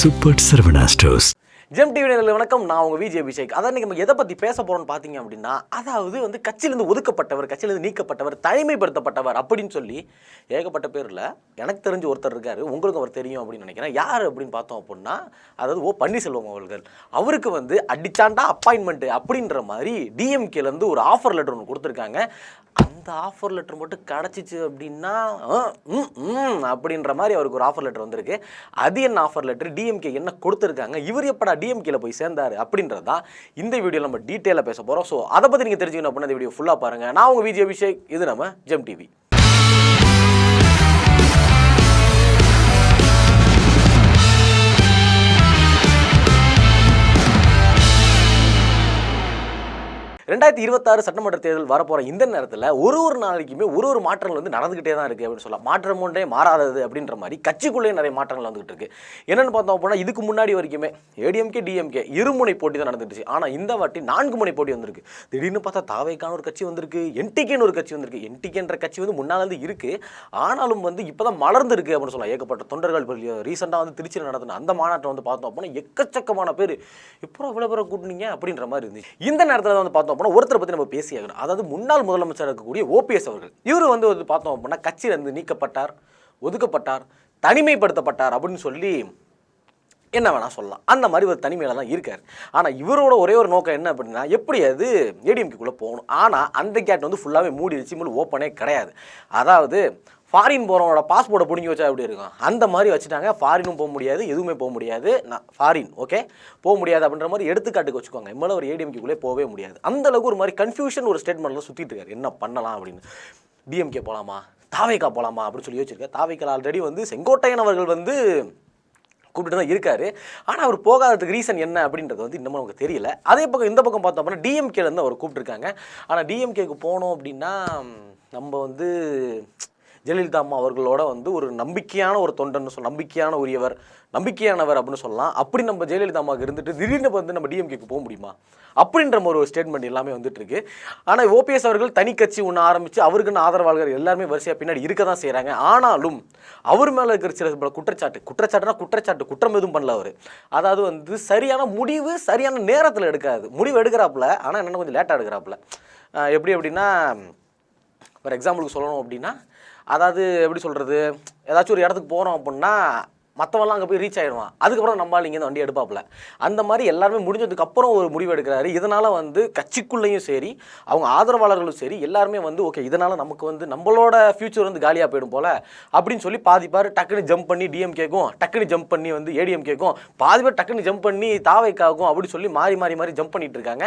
Super Saravana stores. GeM TV நேயர்களுக்கு வணக்கம். நான் உங்கள் விஜய் அபிஷேக். அதான் நம்ம எதை பற்றி பேச போகிறோம்னு பார்த்தீங்க அப்படின்னா, அதாவது கட்சியிலேருந்து ஒதுக்கப்பட்டவர், கட்சியிலேருந்து நீக்கப்பட்டவர், தனிமைப்படுத்தப்பட்டவர் அப்படின்னு சொல்லி ஏகப்பட்ட பேரில் எனக்கு தெரிஞ்ச ஒருத்தர் இருக்கார். உங்களுக்கு அவர் தெரியும் அப்படின்னு நினைக்கிறேன். யார் அப்படின்னு பார்த்தோம் அப்படின்னா, அதாவது பன்னீர்செல்வம் அவர்கள். அவருக்கு அடிச்சாண்டா அப்பாயின்மெண்ட்டு அப்படின்ற மாதிரி டிஎம்கேலேருந்து ஒரு ஆஃபர் லெட்டர் ஒன்று கொடுத்துருக்காங்க. அந்த ஆஃபர் லெட்டர் மட்டும் கிடச்சிச்சு அப்படின்னா அப்படின்ற மாதிரி அவருக்கு ஒரு ஆஃபர் லெட்டர் வந்திருக்கு. அது என்ன ஆஃபர் லெட்டர், டிஎம்கே என்ன கொடுத்துருக்காங்க, இவர் எப்படா டிஎம்கேல போய் சேர்ந்தாரு அப்படின்றது தான் இந்த வீடியோவில் நம்ம டீட்டெயிலாக பேச போகிறோம். ஸோ அதை பற்றி நீங்கள் தெரிஞ்சுக்கணும் அப்படின்னா இந்த வீடியோ ஃபுல்லாக பாருங்கள். நான் உங்கள் விஜய் அபிஷேக், இது நம்ம ஜெம் டிவி. ரெண்டாயிரத்தி 26 சட்டமன்ற தேர்தல் வரப்போகிற இந்த நேரத்தில் ஒரு நாளைக்குமே ஒரு மாற்றங்கள் நடந்துகிட்டே தான் இருக்குது அப்படின்னு சொல்லலாம். மாற்றம் ஒன்றே மாறாதது அப்படின்ற மாதிரி கட்சிக்குள்ளேயே நிறைய மாற்றங்கள் வந்துகிட்டு இருக்கு. என்னென்னு பார்த்தோம் அப்படின்னா, இதுக்கு முன்னாடி வரைக்குமே ஏடிஎம்கே டிஎம்கே இருமுனை போட்டி தான் நடந்துட்டுச்சு. ஆனால் இந்த வாட்டி 4 முனை போட்டி வந்திருக்கு. திடீர்னு பார்த்தா தாவேக்கான ஒரு கட்சி வந்திருக்கு, என்டிகேன்னு ஒரு கட்சி வந்திருக்கு. என்டிகேன்ற கட்சி முன்னாலேருந்து இருக்குது, ஆனாலும் இப்போ தான் மலர்ந்துருக்கு அப்படின்னு சொல்லலாம். ஏகப்பட்ட தொண்டர்கள் ரீசெண்டாக திருச்சியில் நடத்தின அந்த மாநாட்டை பார்த்தோம் அப்படின்னா எக்கச்சக்கமான பேர் இப்போ இவ்வளோ பேரை கூட்டினீங்க அப்படின்ற மாதிரி இருந்துச்சு. இந்த நேரத்தில் தான் பார்த்தோம் ஒருத்தரை பற்றி நம்ம பேசியாகணும். அதாவது முன்னாள் முதலமைச்சர் இருக்கக்கூடிய ஓபிஎஸ் அவர்கள். இவர் பார்த்தோம் அப்படின்னா கட்சியிலிருந்து நீக்கப்பட்டார், ஒதுக்கப்பட்டார், தனிமைப்படுத்தப்பட்டார் அப்படின்னு சொல்லி என்ன வேணால் சொல்லலாம். அந்த மாதிரி ஒரு தனிமையில தான் இருக்கார். ஆனால் இவரோட ஒரே ஒரு நோக்கம் என்ன அப்படின்னா, எப்படி அது ஏடிஎம்கேக்குள்ளே போகணும். ஆனால் அந்த கேட் ஃபுல்லாகவே மூடிடுச்சு, ஓப்பனே கிடையாது. அதாவது ஃபாரின் போகிறவங்களோட பாஸ்போர்ட்டை பிடிங்கி வச்சா எப்படி இருக்கும், அந்த மாதிரி வச்சுட்டாங்க. ஃபாரினும் போக முடியாது, எதுவுமே போக முடியாது. ஃபாரின் ஓகே போக முடியாது அப்படின்ற மாதிரி எடுத்துக்காட்டுக்கு வச்சுக்கோங்க. இம்மாதிரி ஒரு ஏடிஎம்கேக்குள்ளே போகவே முடியாது. அந்தளவுக்கு ஒரு மாதிரி கன்ஃபியூஷன் ஒரு ஸ்டேட்மெண்ட்டில் சுற்றிட்டு இருக்காரு. என்ன பண்ணலாம் அப்படின்னு, டிஎம்கே போகலாமா, தாவேக்கா போகலாமா அப்படின்னு சொல்லி யோசிச்சிருக்காரு. தாவேக்கா ஆல்ரெடி செங்கோட்டையன் அவர்கள் கூப்பிட்டு தான் இருக்காரு. ஆனால் அவர் போகாததுக்கு ரீசன் என்ன அப்படின்றது இன்னமும் நமக்கு தெரியல. அதே பக்கம் இந்த பக்கம் பார்த்தோம் அப்படின்னா டிஎம்கேலேருந்து அவர் கூப்பிட்டுருக்காங்க. ஆனால் டிஎம்கேக்கு போனோம் அப்படின்னா நம்ம ஜெயலலிதா அம்மா அவர்களோட ஒரு நம்பிக்கையான ஒரு தொண்டன்னு நம்பிக்கையான உரியவர், நம்பிக்கையானவர் அப்படின்னு சொல்லலாம். அப்படி நம்ம ஜெயலலிதா அம்மாவுக்கு இருந்துட்டு திடீர்னு நம்ம டிஎம்கேக்கு போக முடியுமா அப்படின்ற ஒரு ஸ்டேட்மெண்ட் எல்லாமே இருக்கு. ஆனால் ஓபிஎஸ் அவர்கள் தனி கட்சி ஒன்று ஆரம்பித்து அவருக்குன்னு ஆதரவாளர்கள் எல்லாருமே வரிசையாக பின்னாடி இருக்க தான் செய்கிறாங்க. ஆனாலும் அவர் மேலே இருக்கிற சில குற்றச்சாட்டு குற்றம் எதுவும் பண்ணல அவர். அதாவது சரியான முடிவு சரியான நேரத்தில் எடுக்காது. முடிவு எடுக்கிறாப்புல, ஆனால் என்னென்ன கொஞ்சம் லேட்டாக எடுக்கிறாப்புல. எப்படி அப்படின்னா, ஃபார் எக்ஸாம்பிளுக்கு சொல்லணும் அப்படின்னா, அதாவது எப்படி சொல்கிறது, ஏதாச்சும் ஒரு இடத்துக்கு போகிறோம் அப்படின்னா மற்றவெல்லாம் அங்கே போய் ரீச் ஆகிடுவான், அதுக்கப்புறம் நம்மளால் இங்கே வண்டி எடுப்பாப்புல. அந்த மாதிரி எல்லாருமே முடிஞ்சதுக்கப்புறம் ஒரு முடிவு எடுக்கிறாரு. இதனால் கட்சிக்குள்ளேயும் சரி, அவங்க ஆதரவாளர்களும் சரி, எல்லாருமே ஓகே இதனால் நமக்கு நம்மளோட ஃபியூச்சர் காலியாக போயிடும் போல் அப்படின்னு சொல்லி பாதி பேர் டக்குன்னு ஜம்ப் பண்ணி டிஎம்கேக்கும், டக்குன்னு ஜம்ப் பண்ணி ஏடிஎம்கேக்கும், பாதி பேர் டக்குன்னு ஜம்ப் பண்ணி தாவேக்காகும் அப்படின்னு சொல்லி மாறி ஜம்ப் பண்ணிட்டு இருக்காங்க.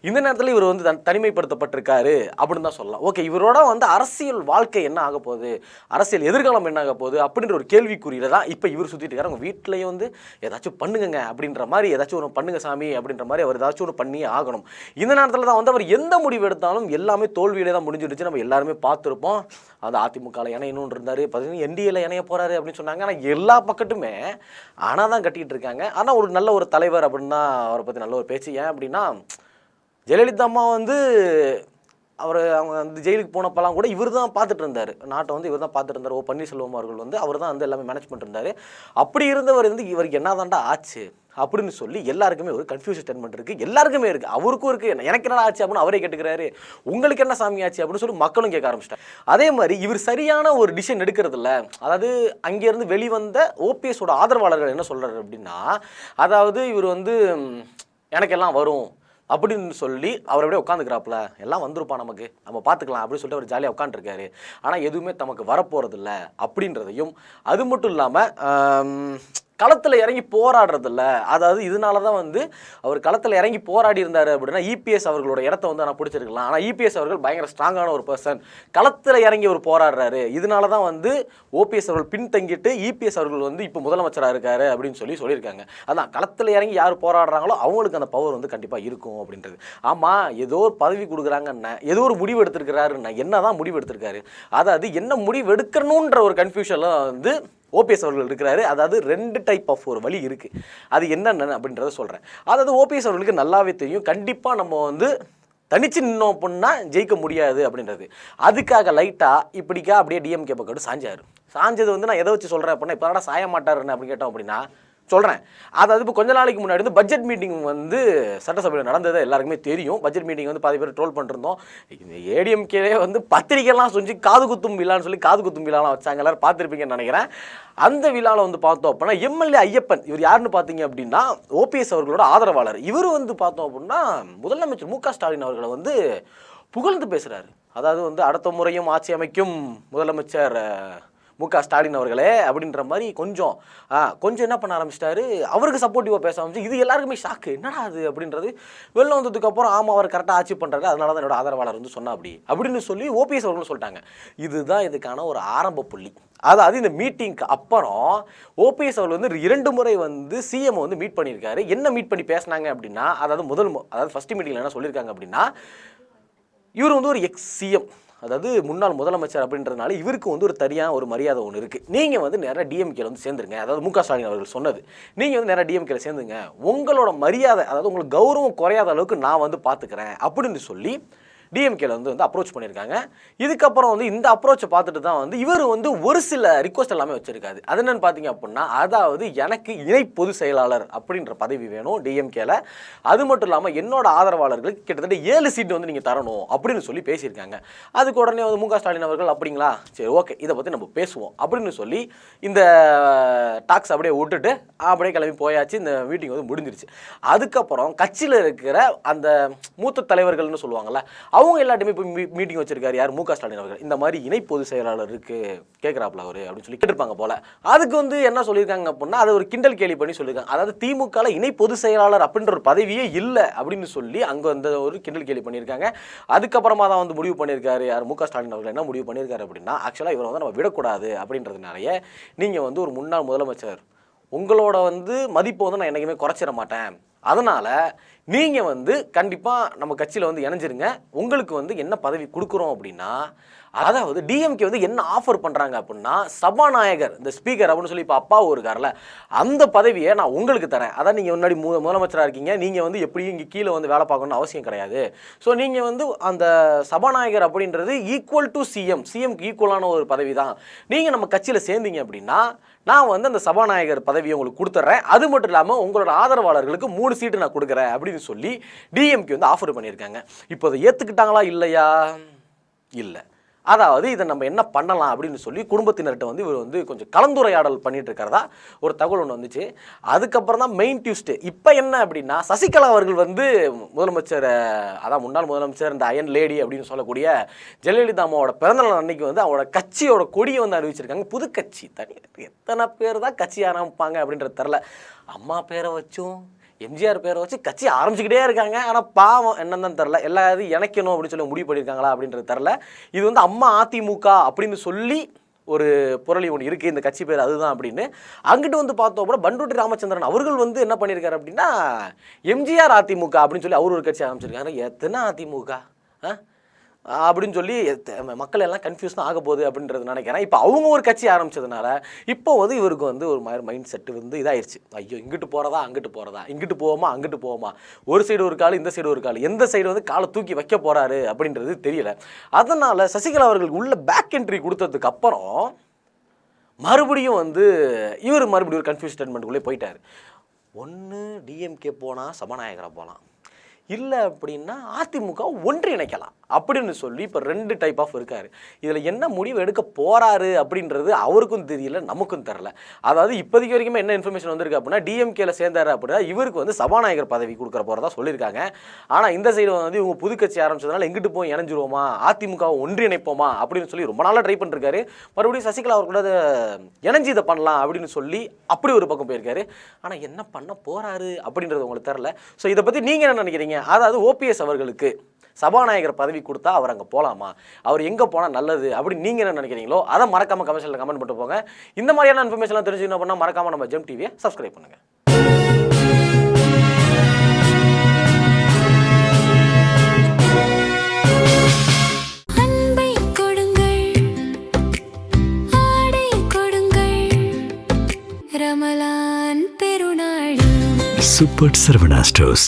இந்த நேரத்தில் இவர் தனிமைப்படுத்தப்பட்டிருக்காரு அப்படின்னு தான் சொல்லலாம். ஓகே இவரோட அரசியல் வாழ்க்கை என்ன ஆக போகுது, அரசியல் எதிர்காலம் என்ன ஆக போகுது அப்படின்ற ஒரு கேள்விக்குறியில தான் இப்போ இவர் சுற்றிட்டு இருக்காரு. அவங்க வீட்டிலையும் ஏதாச்சும் பண்ணுங்க அப்படின்ற மாதிரி, ஏதாச்சும் ஒன்று பண்ணுங்க சாமி அப்படின்ற மாதிரி அவர் ஏதாச்சும் ஒன்று பண்ணியே ஆகணும். இந்த நேரத்தில் தான் அவர் எந்த முடிவு எடுத்தாலும் எல்லாமே தோல்வியிலே தான் முடிஞ்சிடுச்சு. நம்ம எல்லாருமே பார்த்துருப்போம். அது அதிமுகவில் இணையணும்னு இருந்தார், பார்த்தீங்கன்னா என்டிஏல இணைய போகிறாரு அப்படின்னு சொன்னாங்க. ஆனால் எல்லா பக்கத்துமே ஆனால் தான் கட்டிகிட்டு இருக்காங்க. ஆனால் ஒரு நல்ல ஒரு தலைவர் அப்படின்னா அவரை பற்றி நல்ல ஒரு பேச்சு. ஏன் அப்படின்னா, ஜெயலலிதா அம்மா அவங்க ஜெயிலுக்கு போனப்பெல்லாம் கூட இவர் தான் பார்த்துட்டு இருந்தார், நாட்டை இவர் தான் பார்த்துட்டு இருந்தார். பன்னீர்செல்வம் அவர்கள் அவர் தான் எல்லாமே மேனேஜ் பண்ணிட்டு இருந்தார். அப்படி இருந்தவர் இவருக்கு என்ன தாண்டா ஆச்சு அப்படின்னு சொல்லி எல்லாருக்குமே ஒரு கன்ஃபியூஷன் ஸ்டேட்மெண்ட் இருக்குது. எல்லாருக்குமே இருக்குது, அவருக்கும் இருக்குது. எனக்கு என்ன ஆச்சு அப்படின்னு அவரே கேட்டுக்கிறாரு. உங்களுக்கு என்ன சாமி ஆச்சு அப்படின்னு சொல்லி மக்களும் கேட்க ஆரம்பிச்சிட்டாங்க. அதே மாதிரி இவர் சரியான ஒரு டிசிஷன் எடுக்கிறது இல்லை. அதாவது அங்கேருந்து வெளிவந்த ஓபிஎஸோட ஆதரவாளர்கள் என்ன சொல்கிறாரு அப்படின்னா, அதாவது இவர் எனக்கெல்லாம் வரும் அப்படின்னு சொல்லி அவர் அப்படியே உட்காந்துக்கிறாப்புல, எல்லாம் வந்துருப்பா நமக்கு, நம்ம பார்த்துக்கலாம் அப்படின்னு சொல்லிட்டு அவர் ஜாலியாக உட்காந்துருக்காரு. ஆனால் எதுவுமே தமக்கு வரப்போகிறதில்ல அப்படின்றதையும், அது மட்டும் இல்லாமல் களத்தில் இறங்கி போராடுறதில்ல. அதாவது இதனால தான் அவர் களத்தில் இறங்கி போராடி இருந்தார் அப்படின்னா இபிஎஸ் அவர்களோட இடத்த நான் பிடிச்சிருக்கலாம். ஆனால் இபிஎஸ் அவர்கள் பயங்கர ஸ்ட்ராங்கான ஒரு பர்சன், களத்தில் இறங்கி அவர் போராடுறாரு. இதனால தான் ஓபிஎஸ் அவர்கள் பின்தங்கிட்டு இபிஎஸ் அவர்கள் இப்போ முதலமைச்சராக இருக்காரு அப்படின்னு சொல்லியிருக்காங்க. அதான் களத்தில் இறங்கி யார் போராடுறாங்களோ அவங்களுக்கு அந்த பவர் கண்டிப்பாக இருக்கும் அப்படின்றது. ஆமாம், ஏதோ ஒரு பதவி கொடுக்குறாங்கன்னா, ஏதோ ஒரு முடிவு எடுத்திருக்கிறாருன்னா, என்ன தான் முடிவு எடுத்திருக்காரு, அதாவது என்ன முடிவு எடுக்கணுன்ற ஒரு கன்ஃபியூஷனில் ஓபிஎஸ் அவர்கள் இருக்கிறாரு. அதாவது 2 டைப் ஆஃப் ஒரு வழி இருக்குது. அது என்னென்ன அப்படின்றத சொல்கிறேன். அதாவது ஓபிஎஸ் அவர்களுக்கு நல்லாவே தெரியும், கண்டிப்பாக நம்ம தனிச்சு நின்னோம் அப்படின்னா ஜெயிக்க முடியாது அப்படின்றது. அதுக்காக லைட்டாக இப்படிக்கா அப்படியே டிஎம்கே பக்கம் சாஞ்சார். சாஞ்சது நான் எதை வச்சு சொல்கிறேன் அப்படின்னா, இப்போ சாய மாட்டாருன்னு அப்படின்னு கேட்டோம் அப்படின்னா, சொல்கிறேன். அதாவது இப்போ கொஞ்ச நாளைக்கு முன்னாடி வந்து பட்ஜெட் மீட்டிங் வந்து சட்டசபையில் நடந்தது எல்லாருக்குமே தெரியும். பட்ஜெட் மீட்டிங் வந்து பாதி பேர் ட்ரோல் பண்ணிருந்தோம். இந்த ஏடிஎம்கே வந்து பத்திரிக்கைலாம் சொல்லி காது குத்தும் விழான்னு சொல்லி காது குத்தும் விழாலாம் வச்சாங்க, எல்லாரும் பார்த்துருப்பீங்கன்னு நினைக்கிறேன். அந்த விழாவில் வந்து பார்த்தோம் அப்படின்னா எம்எல்ஏ ஐயப்பன், இவர் யாருன்னு பார்த்தீங்க அப்படின்னா ஓபிஎஸ் அவர்களோட ஆதரவாளர். இவர் வந்து பார்த்தோம் அப்படின்னா முதலமைச்சர் மு.க. ஸ்டாலின் அவர்களை வந்து புகழ்ந்து பேசுகிறாரு. அதாவது வந்து அடுத்த முறையும் ஆட்சி அமைக்கும் முதலமைச்சர் மு.க. ஸ்டாலின் அவர்களே அப்படின்ற மாதிரி கொஞ்சம் என்ன பண்ண ஆரம்பிச்சிட்டாரு, அவருக்கு சப்போர்ட்டிவாக பேச ஆரம்பிச்சு. இது எல்லாருக்குமே ஷாக்கு, என்னடா அது அப்படின்றது. வெளில வந்ததுக்கப்புறம் ஆமாம் அவர் கரெக்டாக ஆட்சி பண்ணுறாரு, அதனால தான் என்னோட ஆதரவாளர் வந்து சொன்னா அப்படின்னு சொல்லி ஓபிஎஸ் அவர்கள் சொல்லிட்டாங்க. இதுதான் இதுக்கான ஒரு ஆரம்ப புள்ளி. அதாவது இந்த மீட்டிங்க்கு அப்புறம் ஓபிஎஸ் அவர்கள் வந்து 2 முறை வந்து சிஎம் வந்து மீட் பண்ணியிருக்காரு. என்ன மீட் பண்ணி பேசினாங்க அப்படின்னா, அதாவது ஃபர்ஸ்ட் மீட்டிங்கில் என்ன சொல்லியிருக்காங்க அப்படின்னா, இவர் வந்து ஒரு எக்ஸ் சிஎம், அதாவது முன்னாள் முதலமைச்சர் அப்படின்றதுனால இவருக்கு வந்து ஒரு தனியாக ஒரு மரியாதை ஒன்று இருக்குது. நீங்கள் வந்து நேராக டிஎம்கேல வந்து சேர்ந்துருங்க. அதாவது மு.க. ஸ்டாலின் அவர்கள் சொன்னது, நீங்கள் வந்து நேராக டிஎம்கேல சேர்ந்துங்க, உங்களோட மரியாதை அதாவது உங்களுக்கு கௌரவம் குறையாத அளவுக்கு நான் வந்து பார்த்துக்கிறேன் அப்படின்னு சொல்லி டிஎம்கேல வந்து அப்ரோச் பண்ணியிருக்காங்க. இதுக்கப்புறம் வந்து இந்த அப்ரோச்சை பார்த்துட்டு தான் வந்து இவர் வந்து ஒரு சில ரிக்வஸ்ட் எல்லாமே வச்சிருக்காரு. அது என்னன்னு பார்த்தீங்க அப்படின்னா, அதாவது எனக்கு இணை பொதுச் செயலாளர் அப்படின்ற பதவி வேணும் டிஎம்கேல. அது மட்டும் இல்லாமல் என்னோட ஆதரவாளர்களுக்கு கிட்டத்தட்ட 7 சீட்டு வந்து நீங்கள் தரணும் அப்படின்னு சொல்லி பேசியிருக்காங்க. அதுக்கு உடனே வந்து மு.க. ஸ்டாலின் அவர்கள் அப்படிங்களா, சரி ஓகே இதை பற்றி நம்ம பேசுவோம் அப்படின்னு சொல்லி இந்த டாக்ஸ் அப்படியே விட்டுட்டு அப்படியே கிளம்பி போயாச்சு. இந்த மீட்டிங் வந்து முடிஞ்சிருச்சு. அதுக்கப்புறம் கட்சியில் இருக்கிற அந்த மூத்த தலைவர்கள்னு சொல்லுவாங்கள்ல, அவங்க எல்லாத்தையுமே போய் மீட்டிங் வச்சிருக்காரு யார், மு.க. ஸ்டாலின் அவர்கள். இந்த மாதிரி இணை பொதுச் செயலாளர் இருக்கு கேட்குறாப்ல அவரு அப்படின்னு சொல்லி கேட்டிருப்பாங்க போல. அதுக்கு வந்து என்ன சொல்லியிருக்காங்க அப்படின்னா, அதை ஒரு கிண்டல் கேலி பண்ணி சொல்லியிருக்காங்க. அதாவது திமுகவில் இணை பொதுச் செயலாளர் அப்படின்ற ஒரு பதவியே இல்லை அப்படின்னு சொல்லி அங்கே வந்து ஒரு கிண்டல் கேலி பண்ணியிருக்காங்க. அதுக்கப்புறமா தான் வந்து முடிவு பண்ணியிருக்காரு யார், மு.க. ஸ்டாலின் அவர்கள் என்ன முடிவு பண்ணியிருக்காரு அப்படின்னா, ஆக்சுவலாக இவரை வந்து நம்ம விடக்கூடாது அப்படின்றதுனாலயே நீங்கள் வந்து ஒரு முன்னாள் முதலமைச்சர், உங்களோட வந்து மதிப்பை வந்து நான் என்றைக்குமே குறைச்சிட மாட்டேன், அதனால் நீங்கள் வந்து கண்டிப்பாக நம்ம கட்சியில் வந்து இணைஞ்சிருங்க, உங்களுக்கு வந்து என்ன பதவி கொடுக்குறோம் அப்படின்னா, அதாவது டிஎம்கே வந்து என்ன ஆஃபர் பண்ணுறாங்க அப்படின்னா, சபாநாயகர் இந்த ஸ்பீக்கர் அப்படின்னு சொல்லி இப்போ அப்பா இருக்கார்ல, அந்த பதவியை நான் உங்களுக்கு தரேன். அதான் நீங்கள் முன்னாடி முதலமைச்சராக இருக்கீங்க, நீங்கள் வந்து எப்படியும் இங்கே கீழே வந்து வேலை பார்க்கணும்னு அவசியம் கிடையாது. ஸோ நீங்கள் வந்து அந்த சபாநாயகர் அப்படின்றது ஈக்குவல் டு சிஎம்க்கு ஈக்குவலான ஒரு பதவி தான். நீங்கள் நம்ம கட்சியில் சேர்ந்தீங்க அப்படின்னா நான் வந்து அந்த சபாநாயகர் பதவியை உங்களுக்கு கொடுத்துட்றேன். அது மட்டும் இல்லாமல் உங்களோட ஆதரவாளர்களுக்கு 3 சீட்டு நான் கொடுக்குறேன் அப்படின்னு சொல்லி டிஎம்கே வந்து ஆஃபர் பண்ணியிருக்காங்க. இப்போ அதை ஏற்றுக்கிட்டாங்களா இல்லையா? இல்லை. அதாவது இதை நம்ம என்ன பண்ணலாம் அப்படின்னு சொல்லி குடும்பத்தினர்கிட்ட வந்து இவர் வந்து கொஞ்சம் கலந்துரையாடல் பண்ணிட்டு இருக்கிறதா ஒரு தகவல் ஒன்று வந்துச்சு. அதுக்கப்புறம் தான் மெயின் டியூஸ்டே. இப்போ என்ன அப்படின்னா, சசிகலா அவர்கள் வந்து முதலமைச்சர், அதான் முன்னாள் முதலமைச்சர் இந்த அயன் லேடி அப்படின்னு சொல்லக்கூடிய ஜெயலலிதா அம்மாவோட பிறந்தநாள் அன்னைக்கு வந்து அவங்களோட கட்சியோட கொடியை வந்து அறிவிச்சிருக்காங்க. புது கட்சி, தனி எத்தனை பேர் தான் கட்சி ஆரம்பிப்பாங்க அப்படின்றது தெரில. அம்மா பேரை வச்சும் எம்ஜிஆர் பேரை வச்சு கட்சி ஆரம்பிச்சுக்கிட்டே இருக்காங்க. ஆனால் பாவம் என்னன்னு தெரில, எல்லாரும் இணைக்கணும் அப்படின்னு சொல்லி முடிவு பண்ணியிருக்காங்களா அப்படின்றது தெரில. இது வந்து அம்மா அதிமுக அப்படின்னு சொல்லி ஒரு புரளி ஒன்று இருக்குது, இந்த கட்சி பேர் அதுதான் அப்படின்னு. அங்கிட்டு வந்து பார்த்தோம் அப்படின்னா பண்டூட்டி ராமச்சந்திரன் அவர்கள் வந்து என்ன பண்ணியிருக்காரு அப்படின்னா, எம்ஜிஆர் அதிமுக அப்படின்னு சொல்லி அவர் ஒரு கட்சி ஆரம்பிச்சிருக்காரு. எத்தனை அதிமுக அப்படின்னு சொல்லி மக்கள் எல்லாம் கன்ஃபியூஸ் தான் ஆக போகுது அப்படின்றது நினைக்கிறேன். இப்போ அவங்க ஒரு கட்சி ஆரம்பிச்சதுனால இப்போ வந்து இவருக்கு வந்து ஒரு மாதிரி மைண்ட் செட்டு வந்து இதாகிடுச்சு. ஐயோ இங்கிட்டு போகிறதா அங்கிட்டு போகிறதா, இங்கிட்டு போவோமா அங்கிட்டு போவோமா, ஒரு சைடு ஒரு கால் இந்த சைடு ஒரு கால், எந்த சைடு வந்து காலை தூக்கி வைக்க போகிறாரு அப்படின்றது தெரியல. அதனால் சசிகலா அவர்களுக்கு உள்ள பேக் என்ட்ரி கொடுத்ததுக்கு அப்புறம் மறுபடியும் வந்து இவர் மறுபடியும் ஒரு கன்ஃபியூஸ் ஸ்டேட்மெண்ட்டுக்குள்ளே போயிட்டார். ஒன்று டிஎம்கே போனால் சபாநாயகராக போகலாம், இல்லை அப்படின்னா அதிமுக ஒன்றிணைக்கலாம் அப்படின்னு சொல்லி இப்போ 2 டைப் ஆஃப் இருக்காரு. இதில் என்ன முடிவு எடுக்க போகிறாரு அப்படின்றது அவருக்கும் தெரியல, நமக்கும் தெரில. அதாவது இப்போதைக்கு வரைக்குமே என்ன இன்ஃபர்மேஷன் வந்திருக்கு அப்படின்னா, டிஎம்கேல சேர்ந்தார் அப்படின்னா இவருக்கு வந்து சபாநாயகர் பதவி கொடுக்குற போகிறதா சொல்லியிருக்காங்க. ஆனால் இந்த சைடு வந்து இவங்க புது கட்சி ஆரம்பிச்சதுனால எங்கிட்டு போய் இணைஞ்சிருவோமா, அதிமுகவை ஒன்றிணைப்போமா அப்படின்னு சொல்லி ரொம்ப நாளாக ட்ரை பண்ணிருக்காரு. மறுபடியும் சசிகலா அவர் கூட இணைஞ்சு இதை பண்ணலாம் அப்படின்னு சொல்லி அப்படி ஒரு பக்கம் போயிருக்காரு. ஆனால் என்ன பண்ண போகிறாரு அப்படின்றது உங்களுக்கு தெரில. ஸோ இதை பற்றி நீங்கள் என்ன நினைக்கிறீங்க? அதாவது ஓபிஎஸ் அவர்களுக்கு சபாநாயகர் பதவி கொடுத்தா அவர் அங்கே போகலாமா, அவர் எங்கே போனால் நல்லது அப்படின்னு நீங்கள் என்ன நினைக்கிறீங்களோ அதை மறக்காமல் கமெண்ட்ஸில் கமெண்ட் பண்ணிட்டு போங்க. இந்த மாதிரியான இன்ஃபர்மேஷன்லாம் தெரிஞ்சுக்கணும் அப்படின்னா மறக்காமல் நம்ம ஜெம் டிவியை சப்ஸ்கிரைப் பண்ணுங்கள். Super Sarvana Stores.